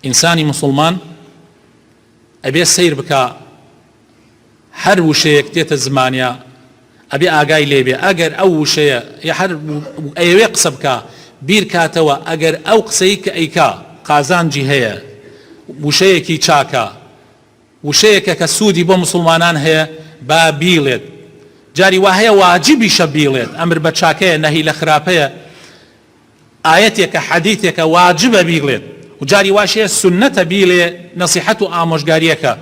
ئینسانی مسلمان ئەبێ سیر بکە هەر وشەیەک دێتە زمانیا ئەبێ ئاگای لێبێ ئەگەر ئەو وشەیە هەر ئەوێ قسە بکە بیر کاتەوە ئەگەر ئەو قسەی کە ئەیکا قازانجی هەیە وشەیەکی چاکە وشەیەکە کە سوودی بۆ مسلمانان هەیە با بیڵێت جاری وا هەیە واجبیشە بیڵێت ئەمر بە چاکەیە نەهی لە خراپەیە ئاەتێکە حەدیثێکە واجبە بیڵێت و جاری واشەیە سنەتە بیڵێ نەسیحەت و ئامۆژگاریەکە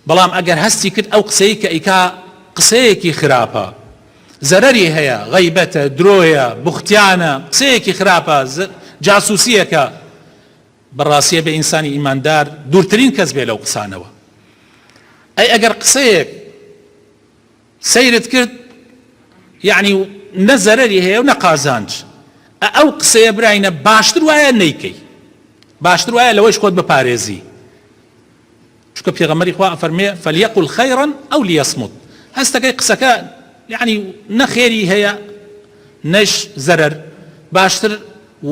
بەڵام ئەگەر هەستی کرد ئەو قسەی کە ئیکا قسەیەکی خراپە زەرەری هەیە غەیبەتە درۆیە بوختیانە قسەیەکی خراپە جاسوسیەکە بەڕاستیە بە ئینسانی ئیماندار دوورترین کەس بێ لەو قسانەوە ئەی ئەگەر قسەیەک سەیرت کرد یعنی نە زەرەری هەیە و نە قازانج ئەو قسەیە براینە باشتر وایە نەیکەی باشتر وایە لەوەیش خۆت بپارێزی چونکە پێغەمبەری خوا ئەفەرمێ فەلیەقول خەیڕەن ئەو لیەصمت هەستەکەی قسەکە یعنی نە خێری هەیە نەش زەرەر باشتر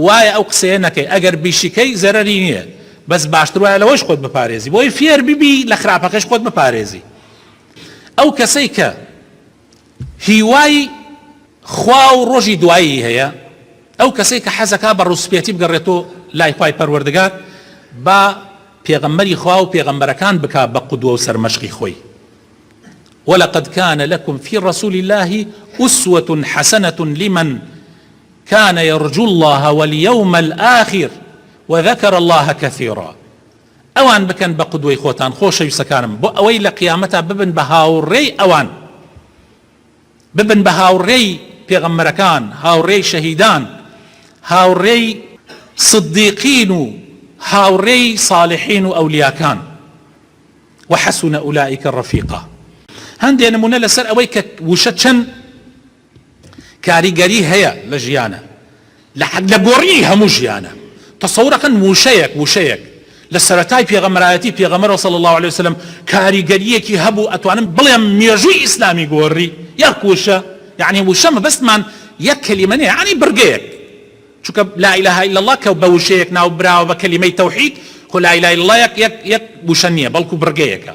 وایە ئەو قسەیە نەکەی ئەگەر بیشیکەی زەرەری نییە بەس باشتر وایە لەوەیش خۆت بپارێزی بۆی فێر بیبی لە خراپەکەش خۆت بپارێزی ئەو کەسەی کە هیوای خوا و ڕۆژی دوایی هەیە ئەو کەسەی کە حەزەکە بە ڕووسپێتی بگەڕێتەوە لای خوای پەروەردگار با پێغەمبەری خوا و پێغەمبەرەکان بکا بە قودوە و سەرمەشقی خۆی ولقد كان لكم في رسول الله أسوة حسنة لمن كان يرجو الله واليوم الآخر وذكر الله كثيرا ئەوان بکەن بە قودوەی خۆتان خۆشەویستەکانم بۆ ئەوەی لە قیامەتە ببن بە هاوڕێی ئەوان ببن بە هاوڕێی پێغەمبەرەکان هاوڕێی شەهیدان هاوڕێی صدیقین و هاوڕێی صالحین و ئەولیاکان وحسن أولئك رفيقا هەندێک نمونە لەسەر ئەوەی کە وشە چەند کاریگەری هەیە لە ژیانە لە گۆڕی هەموو ژیانە تەسەورەکەن وشەیەک لە سەرەتای پێغەمبەرایەتی پێغەمبەر صلی الله عليه وسلم کاریگەریەکی هەبوو ئەتوانم بڵێم مێژووی ئیسلامی گۆڕی یەک وشە یعنی وشە مەبەستمان یەک کەلیمە نییە یعنی برگەیەک چونکە لا إله إلا الله کە بە وشەیەک ناو براوە بە کەلیمەی تەوحید خۆ لا إله إلا الله یەک وشە نییە بەڵکو برگەیەکە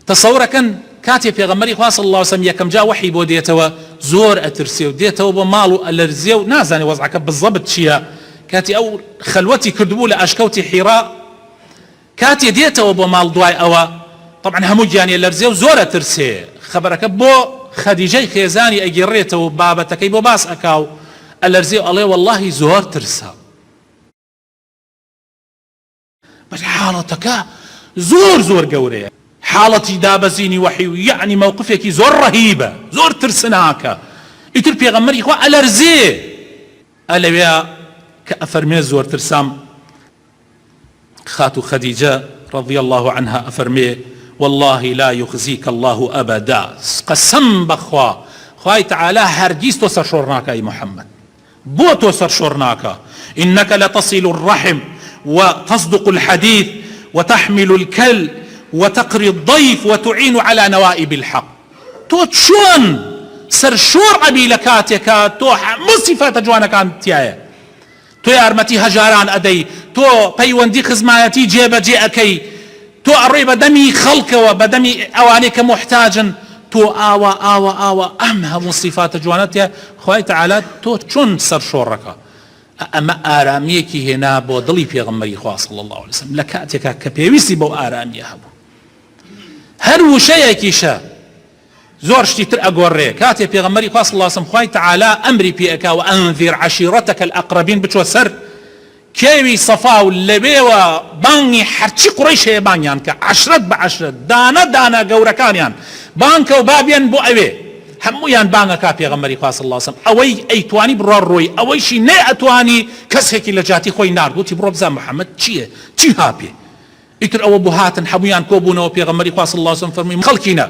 تەسەورەکەن کاتێ پێغەمبەری خوا صلی الله عليه وسلم یەکەم جا وحی بۆ دێتەوە زۆر ئەترسێ و دێتەوە بۆ ماڵ و ئەلەرزێ و نازانێ وەزعەکە بزەبت چییە کاتی ئەو خەلوەتی کردبوو لە ئەشکەوتی حیرا کاتێ دێتەوە بۆ ماڵ دوای ئەوە طبعا هەموو گیانی لەرزێ و زۆر ئەترسێ خەبەرەکە بۆ خەدیجەی خێزانی ئەگێڕێتەوە بابەتەکەی بۆ باس ئەکاو ئەلەرزێ ئەڵێ وەڵڵاهی زۆر ترسە بەس حاڵەتەکە زۆر گەورەیە حاڵەتی دابەزینی وحی و یعنی موقفێکی زۆر ڕەهیبە زۆر ترسناکە ئیتر پێغەمبەری خوا ئەلەرزێ ئەلەوێ کە ئەفەرمێ زۆر ترسام خاتو خەدیجە رضي الله عنها أفرمي والله لا يخزيك الله أبدا قسم بخوا خواهي تعالى هرگيز تو سر شورناك أي محمد بو تو سر شورناك إنك لتصل الرحم وتصدق الحديث وتحمل الكل وتقري الضيف وتعين على نوائب الحق تو شون سر شور عبي لكاتك تو مصفات جوانك عن تيايا تو يارمتي هجاران أدي تو پەیوەندی خزمایەتی جێبەجێ ئەەکەی تۆ ئەڕێ بە دەمی خەڵکەوە بە دەمی ئەوانەی کە محتاجن تۆ ئاوە ئەم هەموو سیفاتە جوانەتە خوای تەعالا تۆ چۆن سەر شۆڕەکە ئەمە ئارامەیەکی هێنا بۆ دڵی پێغەمبەری خوا صلی الله عليه وسلم لە کاتێکا کە پێویستی بەو ئارامیە هەبوو هەر وشەیەکیشە زۆر شتی تر ئەگۆڕێ کاتێ پێغەمبەری خوا صلی الله عليه وسلم خوای تەعالا ئەمری پێئەکا و ئەنذر عەشیرەتەکە الأقربین بچۆ سەر کێوی سەفا و لەبێوە بانگی هەرچی قوڕەیش هەیە بانگیان کە عەشرەت بە عەشرەت دانە گەورەکانیان بانکە و بابیان بۆ ئەوێ هەموویان بانگەکا پێغەمبەری خوا صلی الله عليه وسلم ئەوەی ئەیتوانی بڕۆ ڕۆی ئەوەیشی نەئەتوانی کەسێکی لە جاتی خۆی ناردوتی بڕۆ بزان محەممەد چییە چی هاپێ ئیتر ئەوە بۆ هاتن هەموویان کۆبوونەوە پێغەمبەری خوا صلی الله عليه وسلم فەرمووی خەڵکینە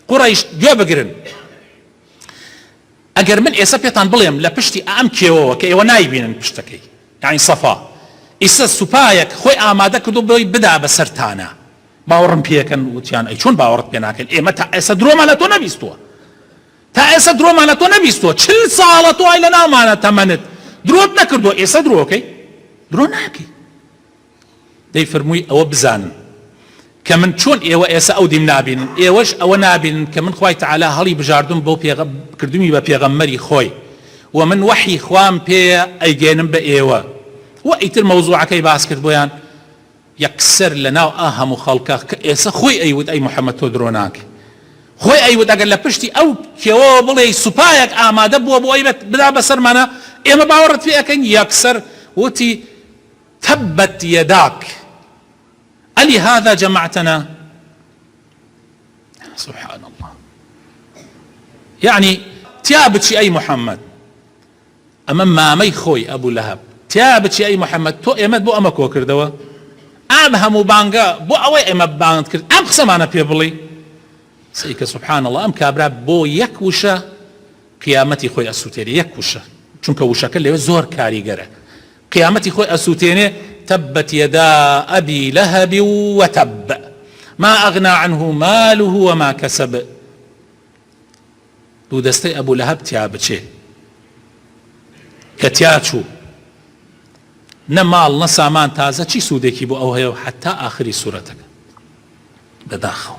قوڕەیش گوێ بگرن ئەگەر من ئێستا پێتان بڵێم لە پشتی ئەم کێوەوە کە ئێوە نایبینن پشتەکەی یعنی سەفا ئێستا سوپایەک خۆی ئامادە کردو بۆی بدا بە سەرتانە باوەڕم پێکەن وتیان ئەی چۆن باوەڕت پێ ناکەن ئێمە تا ئێستا درۆمان لە تۆ نەبیستووە 40 ساڵە تۆ ئای لە ناومانە تەمەنت درۆت نەکردووە ئێستا درۆکەی درۆ ناکەی دەی فەرمووی ئەوە بزانن کە من چۆن ئێوە ئێستا ئەو دیم نابینن ئێوەش ئەوە نابینن کە من خوای تەعالا هەڵی بژاردوم بۆ کردومی بە پێغەمبەری خۆی و من وحی خوام پێیە ئەیگێنم بە ئێوە و ئیتر مەوزوعەکەی باس کرد بۆیان یەکسەر لەناو هەموو خەڵکە کە ئێستا خۆی ئەیوت ئەی محەممەد تۆ درۆ ناکە خۆی ئەیوت ئەگەر لە پشتی ئەو کێوە بڵێ سوپایەک ئامادە بووە بۆ ئەی بدا بەسەرمانە ئێمە باوەڕت پێ ئەەکەین یەکسەر وتی تبت يداك ألهذا جمعتنا سبحان الله يعني تيابتشي أي محمد أمام مامي خوي أبو لهب تيابتشي أي محمد تو إمد بو أمك وكردوا أم همو بانقا بو أوي إمد بانت كرد أم خسمانا بيبلي سيك سبحان الله أم كابرا بو يكوشا قيامتي خوي أسوتيري يكوشا چونك وشاك اللي زور كاريگره قيامتي خوي أسوتيني تبت يدا أبي لهب وتب ما أغنى عنه ماله وما كسب دو دستي أبو لهب تيابتشي كتياتشو نمال نسامان تازة چي سودكي بو أوهيو حتى آخر سورتك بداخل